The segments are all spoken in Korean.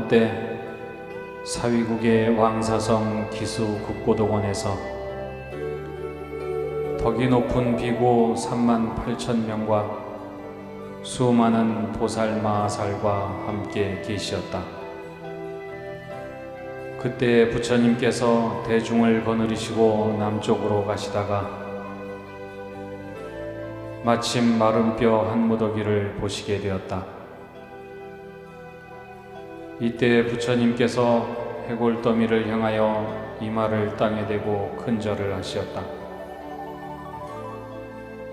어느 때 사위국의 왕사성 기수 국고덕원에서 덕이 높은 비구 38,000명과 수많은 보살 마하살과 함께 계시었다. 그때 부처님께서 대중을 거느리시고 남쪽으로 가시다가 마침 마른 뼈 한 무더기를 보시게 되었다. 이때 부처님께서 해골더미를 향하여 이마를 땅에 대고 큰 절을 하시었다.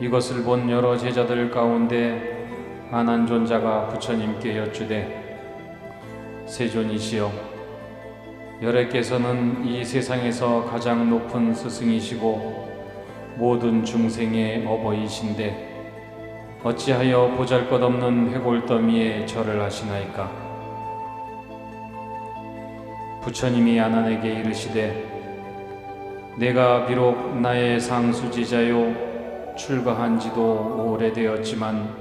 이것을 본 여러 제자들 가운데 아난존자가 부처님께 여쭈되, 세존이시여, 열애께서는 이 세상에서 가장 높은 스승이시고 모든 중생의 어버이신데 어찌하여 보잘것없는 해골더미에 절을 하시나이까? 부처님이 아난에게 이르시되, 내가 비록 나의 상수지자요 출가한 지도 오래되었지만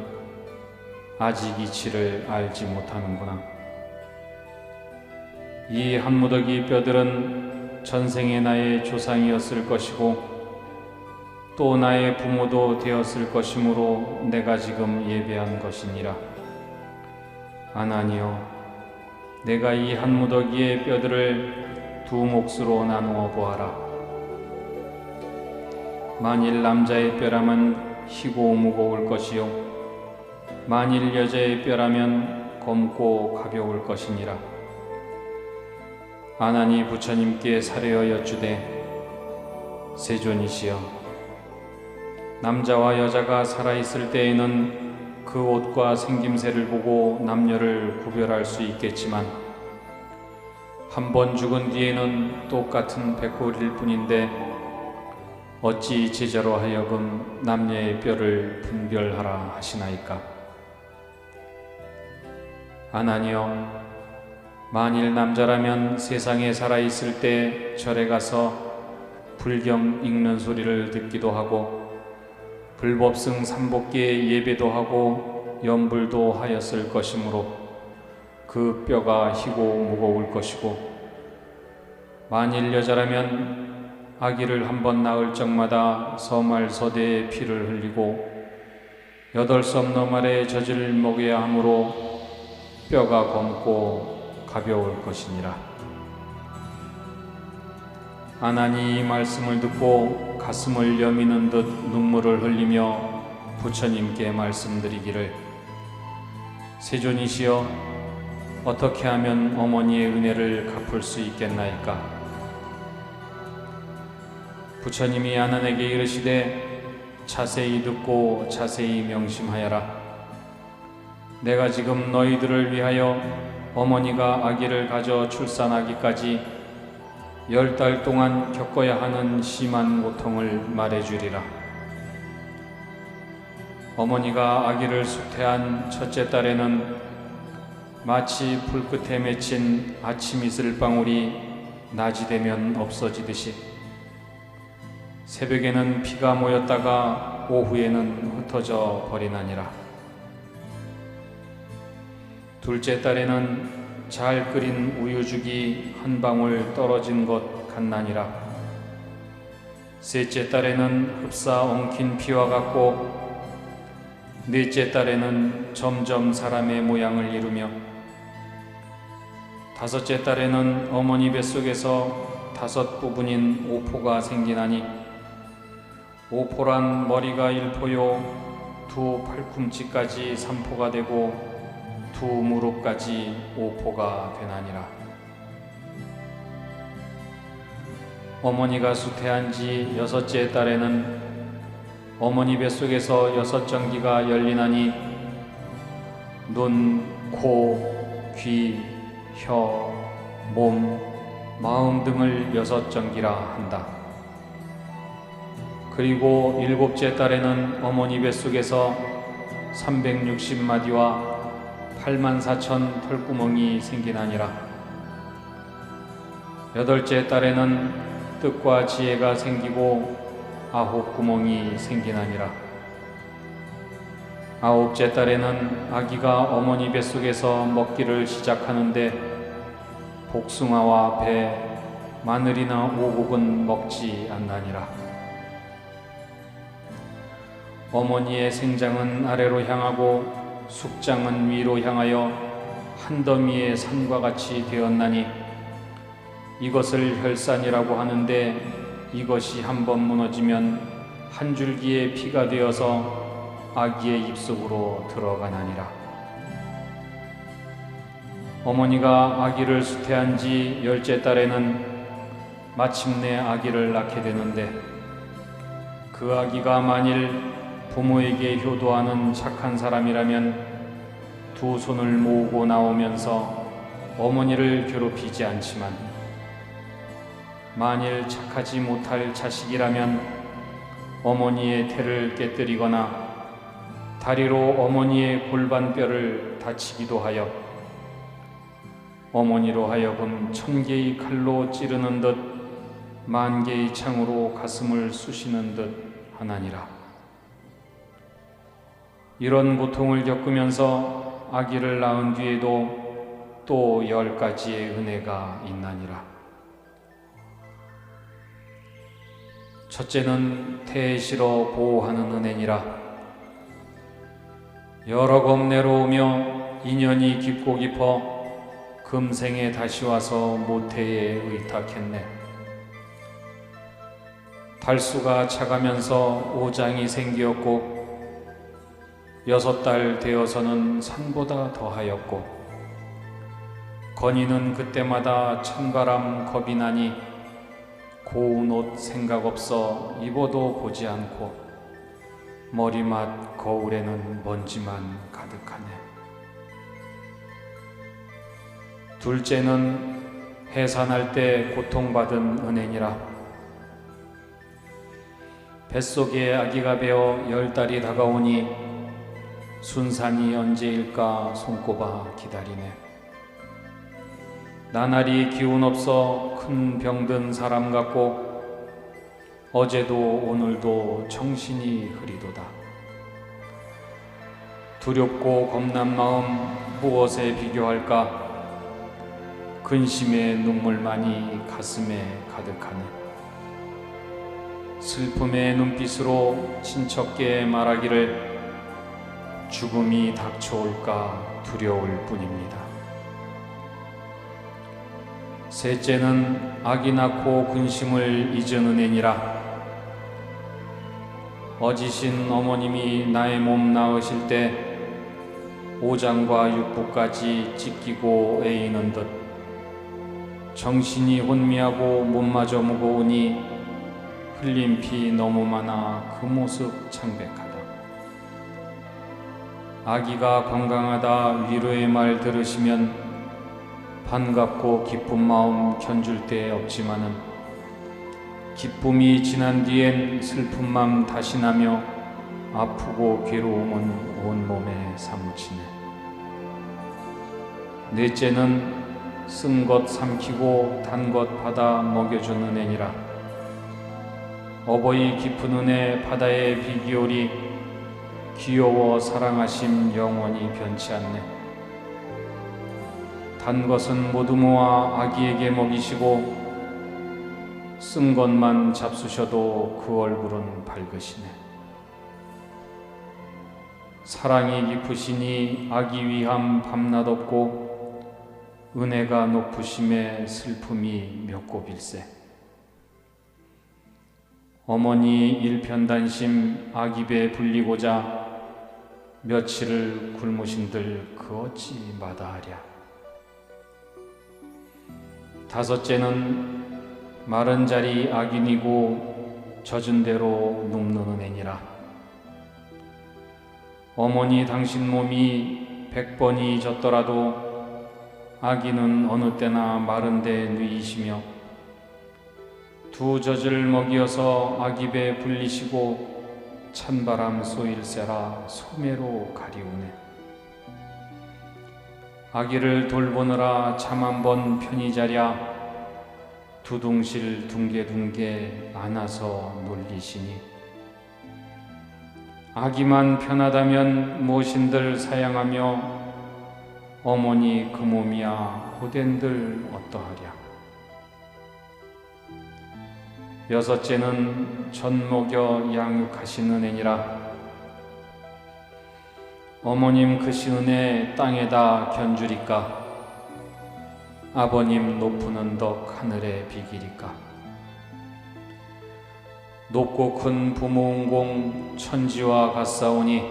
아직 이치를 알지 못하는구나. 이 한무더기 뼈들은 전생에 나의 조상이었을 것이고 또 나의 부모도 되었을 것이므로 내가 지금 예배한 것이니라. 아난이여, 내가 이 한무더기의 뼈들을 두 몫으로 나누어 보아라. 만일 남자의 뼈라면 희고 무거울 것이요, 만일 여자의 뼈라면 검고 가벼울 것이니라. 아난이 부처님께 사려여 여쭈되, 세존이시여, 남자와 여자가 살아있을 때에는 그 옷과 생김새를 보고 남녀를 구별할 수 있겠지만 한 번 죽은 뒤에는 똑같은 백골일 뿐인데 어찌 제자로 하여금 남녀의 뼈를 분별하라 하시나이까? 아난이여, 만일 남자라면 세상에 살아있을 때 절에 가서 불경 읽는 소리를 듣기도 하고 불법승 삼복기에 예배도 하고 염불도 하였을 것이므로 그 뼈가 희고 무거울 것이고, 만일 여자라면 아기를 한 번 낳을 적마다 서말서대의 피를 흘리고 8섬 너말의 젖을 먹여야 하므로 뼈가 검고 가벼울 것이니라. 아난이 이 말씀을 듣고 가슴을 여미는 듯 눈물을 흘리며 부처님께 말씀드리기를, 세존이시여, 어떻게 하면 어머니의 은혜를 갚을 수 있겠나이까? 부처님이 아난에게 이르시되, 자세히 듣고 자세히 명심하여라. 내가 지금 너희들을 위하여 어머니가 아기를 가져 출산하기까지 10달 동안 겪어야 하는 심한 고통을 말해주리라. 어머니가 아기를 수태한 첫째 달에는 마치 불끝에 맺힌 아침 이슬방울이 낮이 되면 없어지듯이 새벽에는 피가 모였다가 오후에는 흩어져 버리나니라. 둘째 달에는 잘 끓인 우유죽이 한 방울 떨어진 것 같나니라. 셋째 달에는 흡사 엉킨 피와 같고, 넷째 달에는 점점 사람의 모양을 이루며, 다섯째 달에는 어머니 뱃속에서 5 부분인 오포가 생기나니, 오포란 머리가 1포요, 2 팔꿈치까지 3포가 되고 2 무릎까지 5포가 되나니라. 어머니가 수태한 지 6째 달에는 어머니 뱃속에서 6전기가 열리나니 눈, 코, 귀, 혀, 몸, 마음 등을 6전기라 한다. 그리고 7째 달에는 어머니 뱃속에서 360마디와 84,000 털구멍이 생기나니라. 8째 달에는 뜻과 지혜가 생기고 9 구멍이 생기나니라. 9째 달에는 아기가 어머니 뱃속에서 먹기를 시작하는데 복숭아와 배, 마늘이나 오곡은 먹지 않나니라. 어머니의 생장은 아래로 향하고 숙장은 위로 향하여 한 더미의 산과 같이 되었나니 이것을 혈산이라고 하는데 이것이 한번 무너지면 한 줄기의 피가 되어서 아기의 입속으로 들어가나니라. 어머니가 아기를 수태한 지 10째 달에는 마침내 아기를 낳게 되는데 그 아기가 만일 부모에게 효도하는 착한 사람이라면 두 손을 모으고 나오면서 어머니를 괴롭히지 않지만 만일 착하지 못할 자식이라면 어머니의 태를 깨뜨리거나 다리로 어머니의 골반뼈를 다치기도 하여 어머니로 하여금 1000개의 칼로 찌르는 듯 10,000개의 창으로 가슴을 쑤시는 듯 하나니라. 이런 고통을 겪으면서 아기를 낳은 뒤에도 또 10가지의 은혜가 있나니라. 첫째는 태에 실어 보호하는 은혜니라. 여러 검 내려오며 인연이 깊고 깊어 금생에 다시 와서 모태에 의탁했네. 달수가 차가면서 오장이 생기었고 6달 되어서는 산보다 더하였고 건이는 그때마다 찬바람 겁이 나니 고운 옷 생각 없어 입어도 보지 않고 머리맡 거울에는 먼지만 가득하네. 둘째는 해산할 때 고통받은 은혜니라. 뱃속에 아기가 베어 10달이 다가오니 순산이 언제일까 손꼽아 기다리네. 나날이 기운 없어 큰 병든 사람 같고 어제도 오늘도 정신이 흐리도다. 두렵고 겁난 마음 무엇에 비교할까? 근심의 눈물만이 가슴에 가득하네. 슬픔의 눈빛으로 친척께 말하기를 죽음이 닥쳐올까 두려울 뿐입니다. 셋째는 아기 낳고 근심을 잊은 은혜니라. 어지신 어머님이 나의 몸 낳으실 때 오장과 육부까지 찢기고 애이는 듯 정신이 혼미하고 몸마저 무거우니 흘린 피 너무 많아 그 모습 창백하다. 아기가 건강하다 위로의 말 들으시면 반갑고 기쁜 마음 견줄 데 없지만은 기쁨이 지난 뒤엔 슬픔만 다시 나며 아프고 괴로움은 온몸에 사무치네. 넷째는 쓴 것 삼키고 단 것 받아 먹여주는 은혜니라. 어버이 깊은 은혜 바다의 비기오리 귀여워 사랑하심 영원히 변치 않네. 단 것은 모두 모아 아기에게 먹이시고 쓴 것만 잡수셔도 그 얼굴은 밝으시네. 사랑이 깊으시니 아기 위함 밤낮 없고 은혜가 높으심에 슬픔이 몇 곱일세. 어머니 일편단심 아기 배 불리고자 며칠을 굶으신들 그 어찌 마다하랴. 다섯째는 마른 자리 악인이고 젖은 대로 눕는 은혜니라. 어머니 당신 몸이 100번이 젖더라도 아기는 어느 때나 마른 데 누이시며 두 젖을 먹이어서 아기 배 불리시고 찬바람 쏘일세라 소매로 가리우네. 아기를 돌보느라 잠 한 번 편히 자랴 두둥실 둥게둥게 안아서 놀리시니 아기만 편하다면 무엇인들 사양하며 어머니 그 몸이야 고된들 어떠하랴. 여섯째는 젖 먹여 양육하시는 애니라. 어머님 크신 은혜 땅에다 견주리까. 아버님 높은 언덕 하늘에 비기리까. 높고 큰 부모 은공 천지와 같사오니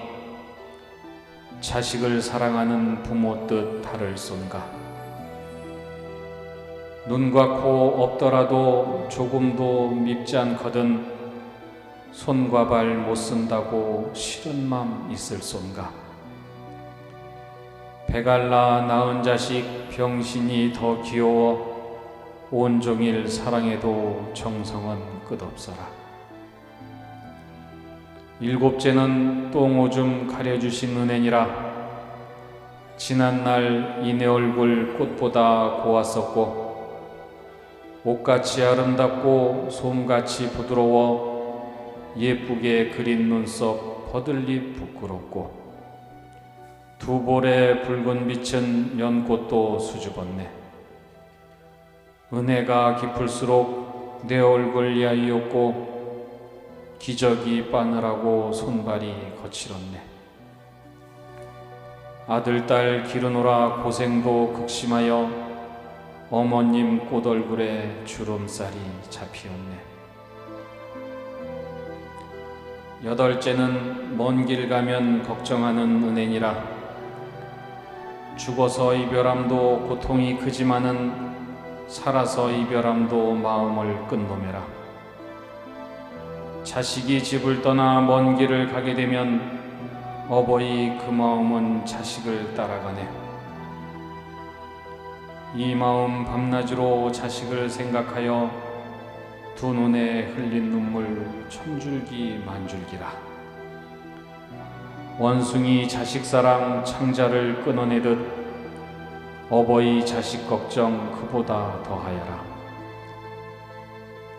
자식을 사랑하는 부모 뜻 다를 쏜가. 눈과 코 없더라도 조금도 밉지 않거든 손과 발 못 쓴다고 싫은 맘 있을 쏜가. 배갈라 낳은 자식 병신이 더 귀여워 온종일 사랑해도 정성은 끝없어라. 일곱째는 똥오줌 가려주신 은혜니라. 지난날 이내 얼굴 꽃보다 고왔었고 옷같이 아름답고 솜같이 부드러워 예쁘게 그린 눈썹 버들립 부끄럽고 두 볼에 붉은 빛은 연꽃도 수줍었네. 은혜가 깊을수록 내 얼굴 야이었고 기저귀 빠느라고 손발이 거칠었네. 아들 딸 기르노라 고생도 극심하여 어머님 꽃얼굴에 주름살이 잡히었네. 여덟째는 먼 길 가면 걱정하는 은혜니라. 죽어서 이별함도 고통이 크지만은 살아서 이별함도 마음을 끝노매라. 자식이 집을 떠나 먼 길을 가게 되면 어버이 그 마음은 자식을 따라가네. 이 마음 밤낮으로 자식을 생각하여 두 눈에 흘린 눈물 천줄기 만줄기라. 원숭이 자식 사랑 창자를 끊어내듯 어버이 자식 걱정 그보다 더하여라.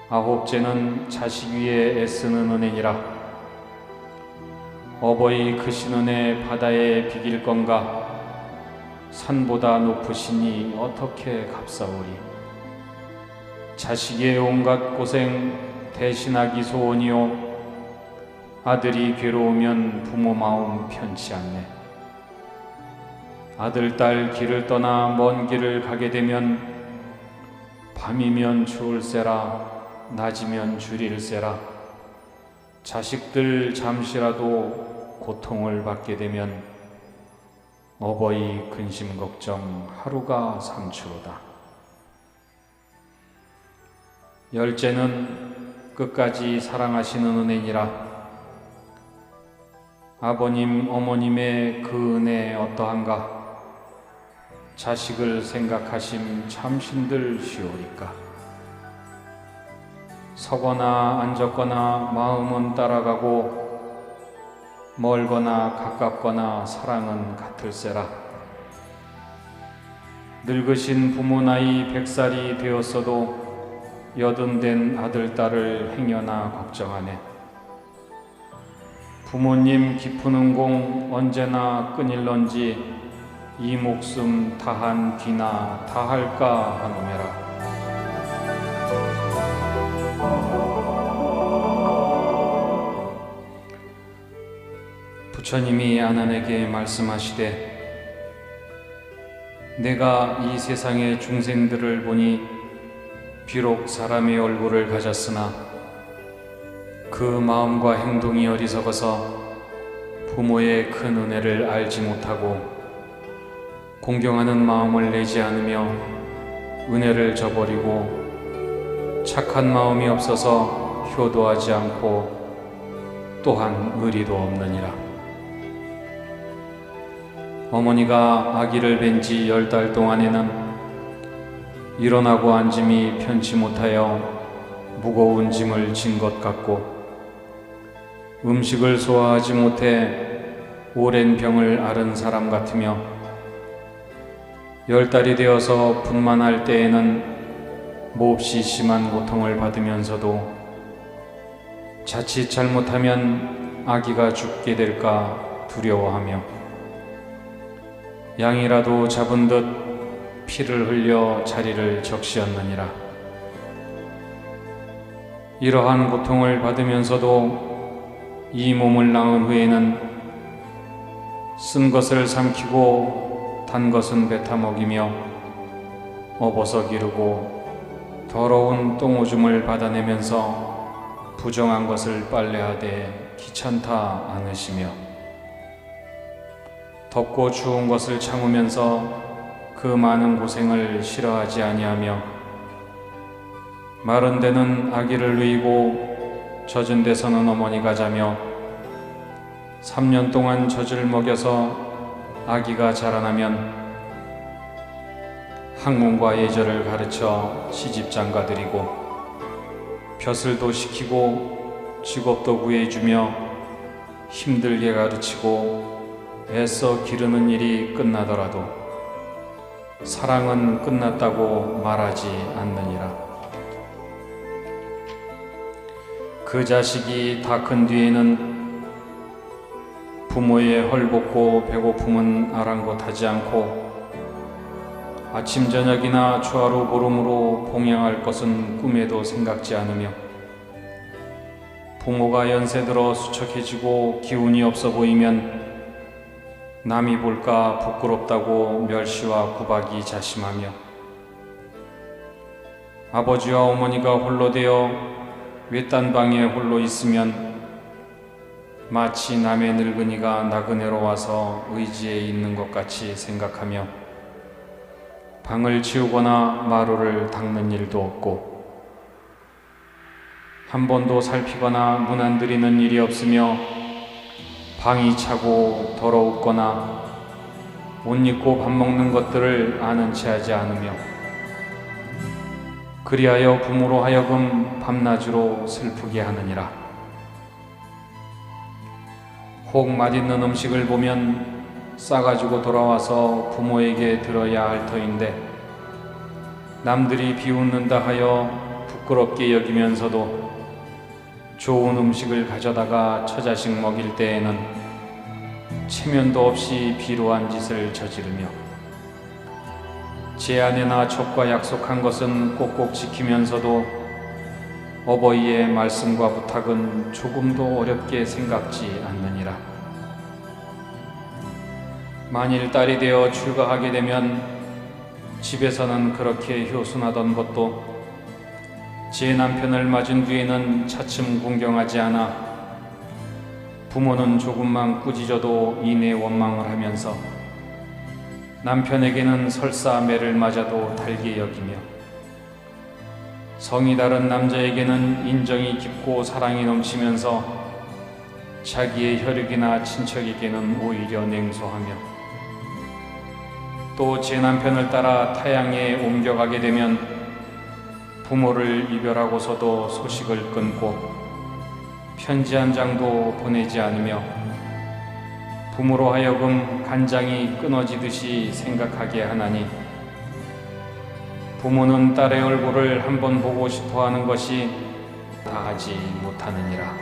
아홉째는 자식 위에 애쓰는 은혜니라. 어버이 크신 은혜 바다에 비길 건가. 산보다 높으시니 어떻게 값사오리. 자식의 온갖 고생 대신하기 소원이요. 아들이 괴로우면 부모 마음 편치 않네. 아들 딸 길을 떠나 먼 길을 가게 되면 밤이면 추울세라 낮이면 주릴세라. 자식들 잠시라도 고통을 받게 되면 어버이 근심 걱정 하루가 상추로다. 열째는 끝까지 사랑하시는 은혜니라. 아버님 어머님의 그 은혜 어떠한가. 자식을 생각하심 참신들 쉬오리까. 서거나 앉았거나 마음은 따라가고 멀거나 가깝거나 사랑은 같을세라. 늙으신 부모 나이 100살이 되었어도 여든된 아들 딸을 행여나 걱정하네. 부모님 깊은 은공 언제나 끊일런지 이 목숨 다한 뒤나 다할까 하노매라. 부처님이 아난에게 말씀하시되 내가 이 세상의 중생들을 보니 비록 사람의 얼굴을 가졌으나 그 마음과 행동이 어리석어서 부모의 큰 은혜를 알지 못하고 공경하는 마음을 내지 않으며 은혜를 저버리고 착한 마음이 없어서 효도하지 않고 또한 의리도 없느니라. 어머니가 아기를 뵌 지 10달 동안에는 일어나고 앉음이 편치 못하여 무거운 짐을 진 것 같고 음식을 소화하지 못해 오랜 병을 앓은 사람 같으며 10달이 되어서 분만할 때에는 몹시 심한 고통을 받으면서도 자칫 잘못하면 아기가 죽게 될까 두려워하며 양이라도 잡은 듯 피를 흘려 자리를 적시었느니라. 이러한 고통을 받으면서도 이 몸을 낳은 후에는 쓴 것을 삼키고 단 것은 뱉어 먹이며 업어서 기르고 더러운 똥오줌을 받아내면서 부정한 것을 빨래하되 귀찮다 않으시며 덥고 추운 것을 참으면서 그 많은 고생을 싫어하지 아니하며 마른 데는 아기를 누이고 젖은 데서는 어머니가 자며 3년 동안 젖을 먹여서 아기가 자라나면 학문과 예절을 가르쳐 시집장가들이고 벼슬도 시키고 직업도 구해주며 힘들게 가르치고 애써 기르는 일이 끝나더라도 사랑은 끝났다고 말하지 않느니라. 그 자식이 다 큰 뒤에는 부모의 헐벗고 배고픔은 아랑곳하지 않고 아침 저녁이나 주하로 보름으로 봉양할 것은 꿈에도 생각지 않으며 부모가 연세 들어 수척해지고 기운이 없어 보이면 남이 볼까 부끄럽다고 멸시와 구박이 자심하며 아버지와 어머니가 홀로 되어 외딴 방에 홀로 있으면 마치 남의 늙은이가 나그네로 와서 의지에 있는 것 같이 생각하며 방을 치우거나 마루를 닦는 일도 없고 한 번도 살피거나 문 안 들이는 일이 없으며 방이 차고 더러웠거나 옷 입고 밥 먹는 것들을 아는 체 하지 않으며 그리하여 부모로 하여금 밤낮으로 슬프게 하느니라. 혹 맛있는 음식을 보면 싸가지고 돌아와서 부모에게 들어야 할 터인데 남들이 비웃는다 하여 부끄럽게 여기면서도 좋은 음식을 가져다가 처자식 먹일 때에는 체면도 없이 비루한 짓을 저지르며 제 아내나 족과 약속한 것은 꼭꼭 지키면서도 어버이의 말씀과 부탁은 조금도 어렵게 생각지 않느니라. 만일 딸이 되어 출가하게 되면 집에서는 그렇게 효순하던 것도 제 남편을 맞은 뒤에는 차츰 공경하지 않아 부모는 조금만 꾸짖어도 이내 원망을 하면서 남편에게는 설사 매를 맞아도 달게 여기며 성이 다른 남자에게는 인정이 깊고 사랑이 넘치면서 자기의 혈육이나 친척에게는 오히려 냉소하며 또 제 남편을 따라 타향에 옮겨가게 되면 부모를 이별하고서도 소식을 끊고 편지 한 장도 보내지 않으며 부모로 하여금 간장이 끊어지듯이 생각하게 하나니 부모는 딸의 얼굴을 한번 보고 싶어 하는 것이 다하지 못하느니라.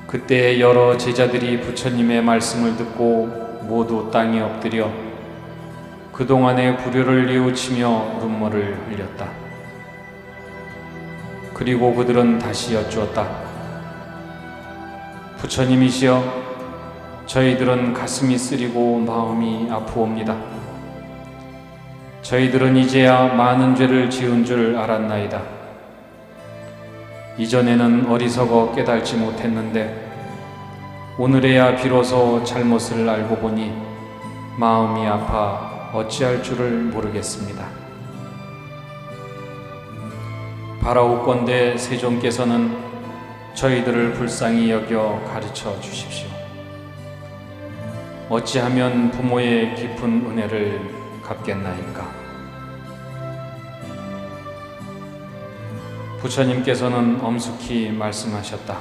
그때 여러 제자들이 부처님의 말씀을 듣고 모두 땅에 엎드려 그동안의 불효를 뉘우치며 눈물을 흘렸다. 그리고 그들은 다시 여쭈었다. 부처님이시여, 저희들은 가슴이 쓰리고 마음이 아프옵니다. 저희들은 이제야 많은 죄를 지은 줄 알았나이다. 이전에는 어리석어 깨달지 못했는데 오늘에야 비로소 잘못을 알고 보니 마음이 아파 어찌할 줄을 모르겠습니다. 바라옵건대 세존께서는 저희들을 불쌍히 여겨 가르쳐 주십시오. 어찌하면 부모의 깊은 은혜를 갚겠나이까. 부처님께서는 엄숙히 말씀하셨다.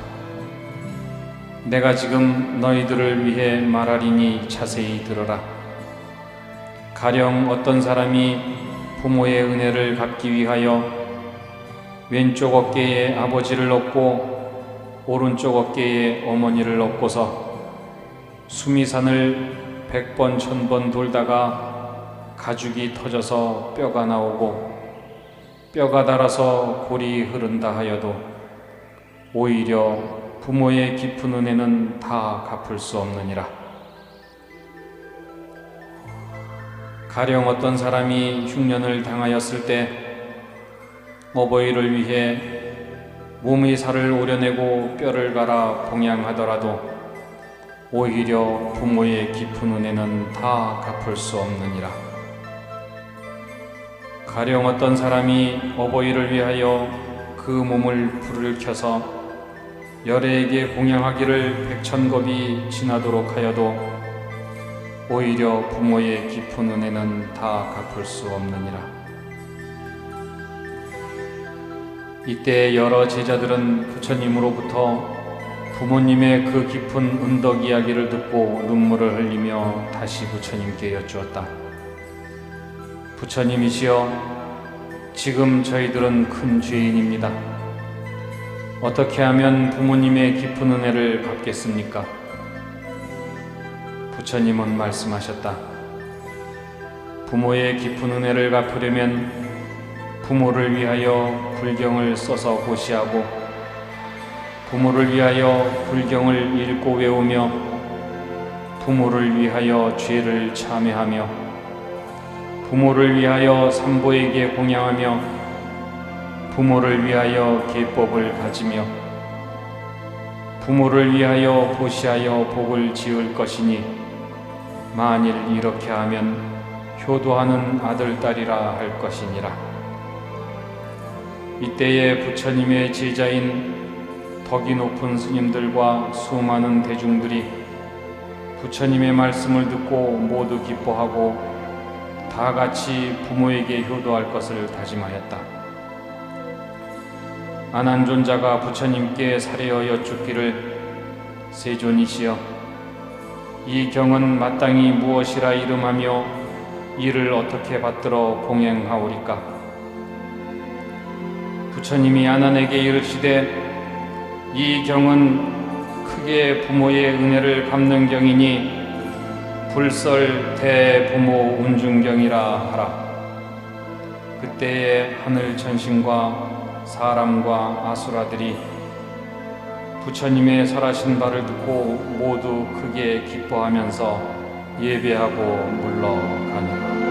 내가 지금 너희들을 위해 말하리니 자세히 들어라. 가령 어떤 사람이 부모의 은혜를 갚기 위하여 왼쪽 어깨에 아버지를 얻고 오른쪽 어깨에 어머니를 얻고서 수미산을 100번 1000번 돌다가 가죽이 터져서 뼈가 나오고 뼈가 닳아서 골이 흐른다 하여도 오히려 부모의 깊은 은혜는 다 갚을 수 없느니라. 가령 어떤 사람이 흉년을 당하였을 때 어버이를 위해 몸의 살을 오려내고 뼈를 갈아 봉양하더라도 오히려 부모의 깊은 은혜는 다 갚을 수 없느니라. 가령 어떤 사람이 어버이를 위하여 그 몸을 불을 켜서 열애에게 공양하기를 100,000겁이 지나도록 하여도 오히려 부모의 깊은 은혜는 다 갚을 수 없느니라. 이때 여러 제자들은 부처님으로부터 부모님의 그 깊은 은덕 이야기를 듣고 눈물을 흘리며 다시 부처님께 여쭈었다. 부처님이시여, 지금 저희들은 큰 죄인입니다. 어떻게 하면 부모님의 깊은 은혜를 갚겠습니까? 부처님은 말씀하셨다. 부모의 깊은 은혜를 갚으려면 부모를 위하여 불경을 써서 고시하고 부모를 위하여 불경을 읽고 외우며 부모를 위하여 죄를 참회하며 부모를 위하여 산보에게 공양하며 부모를 위하여 계법을 가지며 부모를 위하여 보시하여 복을 지을 것이니 만일 이렇게 하면 효도하는 아들, 딸이라 할 것이니라. 이때에 부처님의 제자인 덕이 높은 스님들과 수많은 대중들이 부처님의 말씀을 듣고 모두 기뻐하고 다 같이 부모에게 효도할 것을 다짐하였다. 아난존자가 부처님께 사려여 여쭙기를, 세존이시여, 이 경은 마땅히 무엇이라 이름하며 이를 어떻게 받들어 봉행하오리까? 부처님이 아난에게 이르시되, 이 경은 크게 부모의 은혜를 갚는 경이니 불설 대부모 운중경이라 하라. 그때에 하늘 천신과 사람과 아수라들이 부처님의 설하신 바를 듣고 모두 크게 기뻐하면서 예배하고 물러가니라.